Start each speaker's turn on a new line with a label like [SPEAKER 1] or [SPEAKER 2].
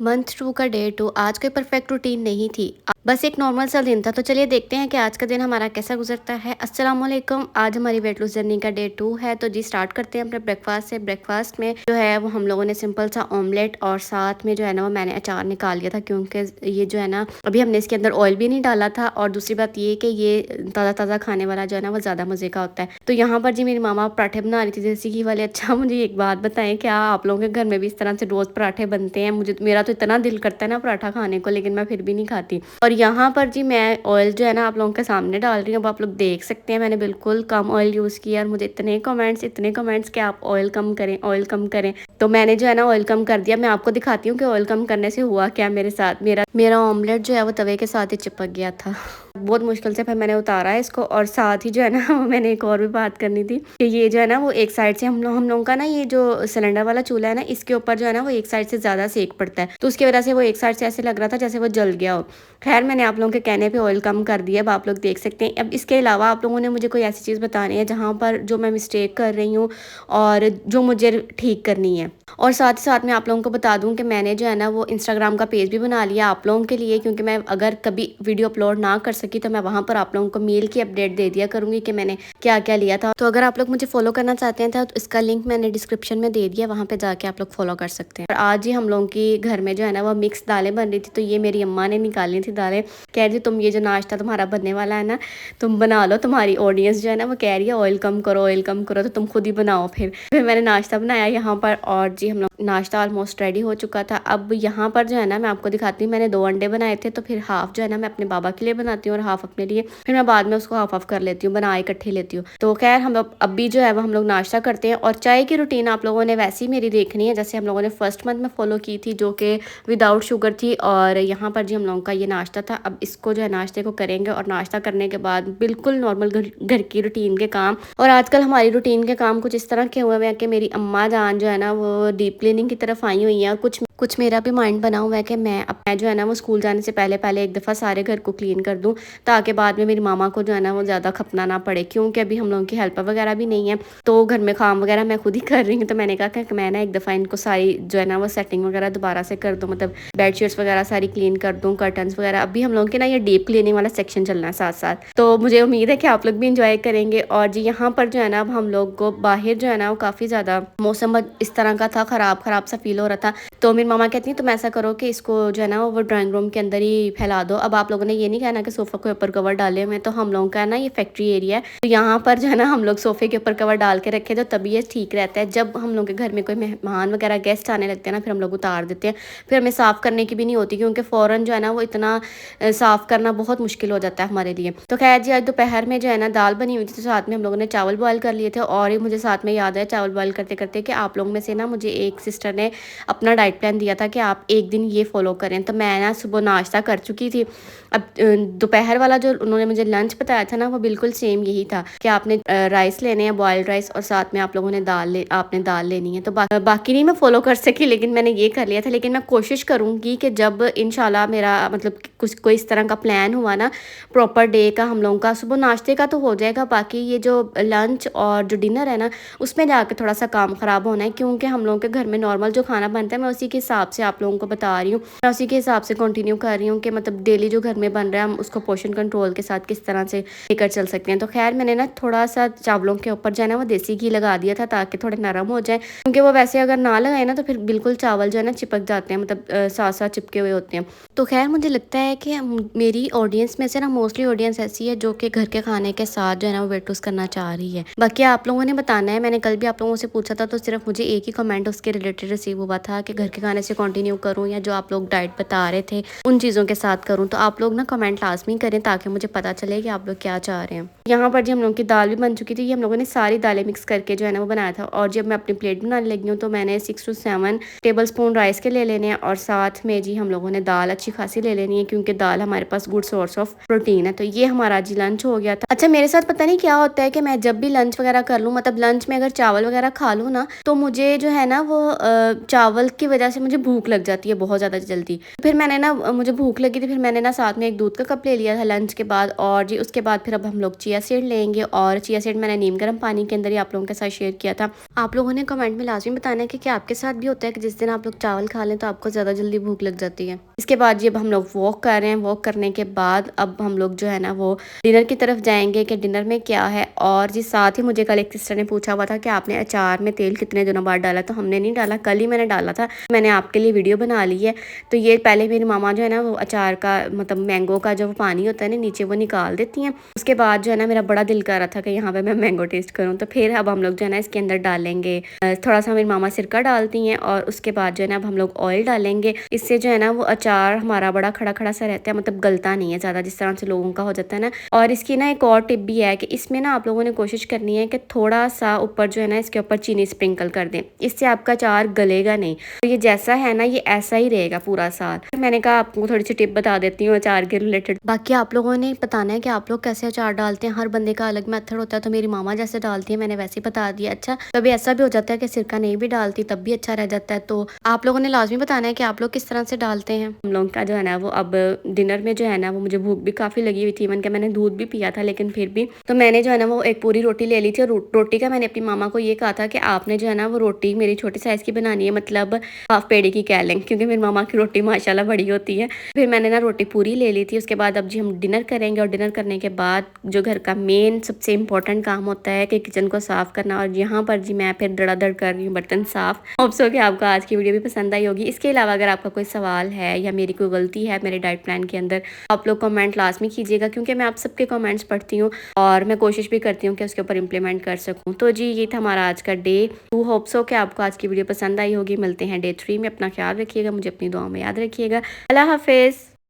[SPEAKER 1] Month 2 का day 2 आज कोई परफेक्ट रूटीन नहीं थी। बस एक नॉर्मल सा दिन था। तो चलिए देखते हैं कि आज का दिन हमारा कैसा गुजरता है। अस्सलाम वालेकुम। आज हमारी वेट लूज जर्नी का डे 2 है। तो जी स्टार्ट करते हैं अपने ब्रेकफास्ट से। ब्रेकफास्ट में जो है वो हम लोगों ने सिंपल सा ऑमलेट और साथ में जो है ना वो मैंने अचार निकाल लिया था, क्योंकि ये जो है ना अभी हमने इसके अंदर ऑयल भी नहीं डाला था। और दूसरी बात ये कि ये ताज़ा ताज़ा खाने वाला जो है ना वो ज़्यादा मज़े का होता है। तो यहाँ पर जी मेरी मामा पराठे बना रही थी देसी घी वाले। अच्छा मुझे एक बात बताएं, क्या आप लोगों के घर में भी इस तरह से रोज़ पराठे बनते हैं? मेरा तो इतना दिल करता है ना पराठा खाने को, लेकिन मैं फिर भी नहीं खाती। और यहाँ पर जी मैं ऑयल जो है ना आप लोगों के सामने डाल रही हूँ। अब आप लोग देख सकते हैं मैंने बिल्कुल कम ऑयल यूज़ किया और मुझे इतने कमेंट्स कि आप ऑयल कम करें, ऑयल कम करें। तो मैंने जो है ना ऑयल कम कर दिया। मैं आपको दिखाती हूँ कि ऑयल कम करने से हुआ क्या मेरे साथ। मेरा ऑमलेट जो है वो तवे के साथ ही चिपक गया था। बहुत मुश्किल से फिर मैंने उतारा है इसको। और साथ ही जो है ना मैंने एक और भी बात करनी थी कि ये जो है ना वो एक साइड से हम लोगों का ना ये जो सिलेंडर वाला चूल्हा है ना, इसके ऊपर जो है ना वो एक साइड से ज़्यादा सेक पड़ता है। तो उसकी वजह से वो एक साइड से ऐसे लग रहा था जैसे वो जल गया हो। खैर मैंने आप लोगों के कहने पे ऑयल कम कर दिया। अब आप लोग देख सकते हैं। अब इसके अलावा आप लोगों ने मुझे कोई ऐसी चीज़ बतानी है जहाँ पर जो मैं मिस्टेक कर रही हूँ और जो मुझे ठीक करनी है। और साथ ही साथ मैं आप लोगों को बता दूं कि मैंने जो है ना वो इंस्टाग्राम का पेज भी बना लिया आप लोगों के लिए, क्योंकि मैं अगर कभी वीडियो अपलोड ना कर सकी तो मैं वहाँ पर आप लोगों को मील की अपडेट दे दिया करूँगी कि मैंने क्या क्या लिया था। तो अगर आप लोग मुझे फॉलो करना चाहते हैं तो इसका लिंक मैंने डिस्क्रिप्शन में दे दिया, वहाँ पर जाके आप लोग फॉलो कर सकते हैं। और आज ही हम लोगों की घर में जो है ना वो मिक्स दालें बन रही थी। तो ये मेरी अम्मा ने निकाली थी दालें। कह रही थी तुम ये जो नाश्ता तुम्हारा बनने वाला है ना तुम बना लो, तुम्हारी ऑडियंस जो है ना वो कह रही है ऑयल कम करो, ऑयल कम करो, तो तुम खुद ही बनाओ। फिर मैंने नाश्ता बनाया यहाँ पर। और जी हम लोग नाश्ता ऑलमोस्ट रेडी हो चुका था। अब यहाँ पर जो है ना मैं आपको दिखाती हूँ, मैंने 2 अंडे बनाए थे। तो फिर हाफ जो है ना मैं अपने बाबा के लिए बनाती हूँ और हाफ अपने लिए। फिर मैं बाद में उसको हाफ ऑफ कर लेती हूँ, बना इकट्ठे लेती हूँ। तो खैर हम लोग अब भी जो है वो हम लोग नाश्ता करते हैं। और चाय की रूटीन आप लोगों ने वैसी मेरी देखनी है जैसे हम लोगों ने फर्स्ट मंथ में फॉलो की थी, जो कि विदाउट शुगर थी। और यहाँ पर जी हम लोगों का ये नाश्ता था। अब इसको जो है नाश्ते को करेंगे और नाश्ता करने के बाद बिल्कुल नॉर्मल घर की रूटीन के काम। और आजकल हमारी रूटीन के काम कुछ इस तरह के हुए हैं कि मेरी अम्मा जान जो है ना वो डीप क्लीनिंग की तरफ आई हुई हैं। कुछ मेरा भी माइंड बना हुआ है कि मैं जो है ना वो स्कूल जाने से पहले एक दफ़ा सारे घर को क्लीन कर दूं, ताकि बाद में मेरी मामा को जो है ना वो ज़्यादा खपना ना पड़े, क्योंकि अभी हम लोगों की हेल्पर वगैरह भी नहीं है। तो घर में काम वगैरह मैं खुद ही कर रही हूँ। तो मैंने कहा कि मैं ना एक दफ़ा इनको सारी जो है ना वो सेटिंग वगैरह दोबारा से कर दूँ, मतलब बेडशीट्स वगैरह सारी क्लीन कर दूँ, कर्टन्स वगैरह। अभी हम लोगों के ना ये डीप क्लीनिंग वाला सेक्शन चलना है साथ साथ। तो मुझे उम्मीद है कि आप लोग भी इंजॉय करेंगे। और जी यहाँ पर जो है ना अब हम लोग को बाहर जो है ना वो काफ़ी ज़्यादा मौसम इस तरह का था, ख़राब सा फील हो रहा था। तो मेरी मामा कहती हैं तुम ऐसा करो कि इसको जो है ना वो ड्राइंग रूम के अंदर ही फैला दो। अब आप लोगों ने ये नहीं कहना कि सोफ़ा के ऊपर कवर डाले हुए हैं। तो हम लोगों का है ना ये फैक्ट्री एरिया है, तो यहाँ पर जो है ना हम लोग सोफ़े के ऊपर कवर डाल के रखे तो तभी ये ठीक रहता है। जब हम लोग के घर में कोई मेहमान वगैरह गेस्ट आने लगते हैं ना, फिर हम लोग उतार देते हैं। फिर हमें साफ़ करने की भी नहीं होती, क्योंकि फ़ौरन जो है ना वो इतना साफ़ करना बहुत मुश्किल हो जाता है हमारे लिए। तो खैर जी आज दोपहर में जो है ना दाल बनी हुई थी, तो साथ में हम लोगों ने चावल बॉयल कर लिए थे। और ये मुझे साथ में याद है चावल बॉयल करते करते कि आप लोगों में से ना मुझे एक सिस्टर ने अपना डाइट प्लान दिया था कि आप एक दिन ये फॉलो करें। तो मैं ना सुबह नाश्ता कर चुकी थी। अब दोपहर वाला जो उन्होंने मुझे लंच बताया था ना वो बिल्कुल सेम यही था कि आपने राइस लेने हैं, बॉयल्ड राइस, और साथ में आप लोगों ने आपने दाल लेनी है। तो बाकी नहीं मैं फॉलो कर सकी, लेकिन मैंने ये कर लिया था। लेकिन मैं कोशिश करूँगी कि जब इंशाल्लाह मेरा मतलब कुछ कोई इस तरह का प्लान हुआ ना प्रॉपर डे का, हम लोगों का सुबह नाश्ते का तो हो जाएगा, बाकी ये जो लंच और जो डिनर है ना उसमें जाकर थोड़ा सा काम ख़राब होना है, क्योंकि हम लोगों के घर में नॉर्मल जो खाना बनता है मैं उसी के हिसाब से आप लोगों को बता रही हूँ। मैं उसी के हिसाब से कंटिन्यू कर रही हूँ कि मतलब डेली जो घर में बन रहा है हम उसको पोर्शन कंट्रोल के साथ किस तरह से लेकर चल सकते हैं। तो खैर मैंने ना थोड़ा सा चावलों के ऊपर जो है ना वो देसी घी लगा दिया था ताकि थोड़े नरम हो जाए, क्योंकि वो वैसे अगर ना लगाए ना तो फिर बिल्कुल चावल जो है ना चिपक जाते हैं, मतलब साथ साथ चिपके हुए होते हैं। तो खैर मुझे लगता है कि मेरी ऑडियंस में से ना मोस्टली ऑडियंस ऐसी है जो कि घर के खाने के साथ जो है ना वो वेट लूज करना चाह रही है। बाकी आप लोगों ने बताना है। मैंने कल भी आप लोगों से पूछा था तो सिर्फ मुझे एक ही कमेंट उसके रिलेटेड रिसीव हुआ था कि घर के खाने से कंटिन्यू करूं या जो आप लोग डाइट बता रहे थे उन चीज़ों के साथ करूं। तो आप लोग ना कमेंट लाजमी करें ताकि मुझे पता चले कि आप लोग क्या चाह रहे हैं। यहाँ पर जी हम लोगों की दाल भी बन चुकी थी। ये हम लोगों ने सारी दालें मिक्स करके जो है ना वो बनाया था। और जब मैं अपनी प्लेट बनाने लगी हूँ तो मैंने 6 to 7 टेबल स्पून राइस के ले लेने हैं, और साथ में जी हम लोगों ने दाल अच्छी खासी ले लेनी है, क्योंकि दाल हमारे पास गुड सोर्स ऑफ प्रोटीन है। तो ये हमारा जी लंच हो गया था। अच्छा मेरे साथ पता नहीं क्या होता है कि मैं जब भी लंच वगैरह कर लूँ, मतलब लंच में अगर चावल वगैरह खा लूँ ना, तो मुझे जो है ना वो चावल की वजह से मुझे भूख लग जाती है बहुत ज़्यादा जल्दी। फिर मैंने ना मुझे भूख लगी थी, फिर मैंने ना साथ में एक दूध का कप ले लिया था लंच के बाद। और जी उसके बाद फिर अब हम लोग चिया चिया सीड लेंगे और चिया सीड मैंने नीम गर्म पानी के अंदर ही आप लोगों के साथ शेयर किया था। आप लोगों ने कमेंट में लाजमी बताना है कि क्या आपके साथ भी होता है कि जिस दिन आप लोग चावल खा लें तो आपको ज़्यादा जल्दी भूख लग जाती है। इसके बाद जब हम लोग वॉक कर रहे हैं, वॉक करने के बाद अब हम लोग जो है ना वो डिनर की तरफ जाएंगे कि डिनर में क्या है। और जी साथ ही मुझे कल एक सिस्टर ने पूछा हुआ था कि आपने अचार में तेल कितने दिनों बाद डाला, तो हमने नहीं डाला, कल ही मैंने डाला था। मैंने आपके लिए वीडियो बना ली है। तो ये पहले मेरी मामा जो है ना वो अचार का मतलब मैंगो का जो पानी होता है ना नीचे वो निकाल देती हैं। उसके बाद जो है ना मेरा बड़ा दिल कर रहा था कि यहाँ पे मैं मैंगो टेस्ट करूँ, तो फिर अब हम लोग जो है ना इसके अंदर डालेंगे थोड़ा सा मेरी मामा सिरका डालती हैं और उसके बाद जो है ना अब हम लोग ऑयल डालेंगे। इससे जो है ना वो अचार हमारा बड़ा खड़ा खड़ा सा रहता है, मतलब गलता नहीं है ज़्यादा जिस तरह से लोगों का हो जाता है ना। और इसकी ना एक और टिप भी है कि इसमें ना आप लोगों ने कोशिश करनी है कि थोड़ा सा ऊपर जो है ना इसके ऊपर चीनी स्प्रिंकल कर दें, इससे आपका अचार गलेगा नहीं। तो ये जैसा है ना ये ऐसा ही रहेगा पूरा साल। मैंने कहा आपको थोड़ी सी टिप बता देती हूँ अचार के रिलेटेड। बाकी आप लोगों ने बताना है कि आप लोग कैसे अचार डालते हैं, हर बंदे का अलग मेथड होता है। तो मेरी मामा जैसे डालती है मैंने वैसे ही बता दिया। अच्छा कभी ऐसा भी हो जाता है कि सिरका नहीं भी डालती तब भी अच्छा रह जाता है। तो आप लोगों ने लाजमी बताना है कि आप लोग किस तरह से डालते हैं। हम लोग का जो है ना वो अब डिनर में जो है ना वो मुझे भूख भी काफ़ी लगी हुई थी, इवन के मैंने दूध भी पिया था, लेकिन फिर भी तो मैंने जो है ना वो एक पूरी रोटी ले ली थी। और रोटी का मैंने अपनी मामा को ये कहा था कि आपने जो है ना वो रोटी मेरी छोटी साइज़ की बनानी है, मतलब हाफ पेड़ी की कह लें, क्योंकि मेरी मामा की रोटी माशाल्लाह बड़ी होती है। फिर मैंने ना रोटी पूरी ले ली थी। उसके बाद अब जी हम डिनर करेंगे और डिनर करने के बाद जो घर का मेन सबसे इम्पोर्टेंट काम होता है कि किचन को साफ़ करना। और यहाँ पर जी मैं फिर धड़ाधड़ कर रही हूँ बर्तन साफ़। होप सो कि आपको आज की वीडियो भी पसंद आई होगी। इसके अलावा अगर आपका कोई सवाल है या मेरी कोई गलती है मेरे डाइट प्लान के अंदर, आप लोग कमेंट लाजमी कीजिएगा, क्योंकि मैं आप सबके कमेंट्स पढ़ती हूँ और मैं कोशिश भी करती हूँ कि उसके ऊपर इम्प्लीमेंट कर सकूँ। तो जी ये था हमारा आज का डे 2। होप सो कि आपको आज की वीडियो पसंद आई होगी। मिलते हैं डे 3 में। अपना ख्याल रखिएगा, मुझे अपनी दुआ में याद रखिएगा। अल्लाह हाफिज़।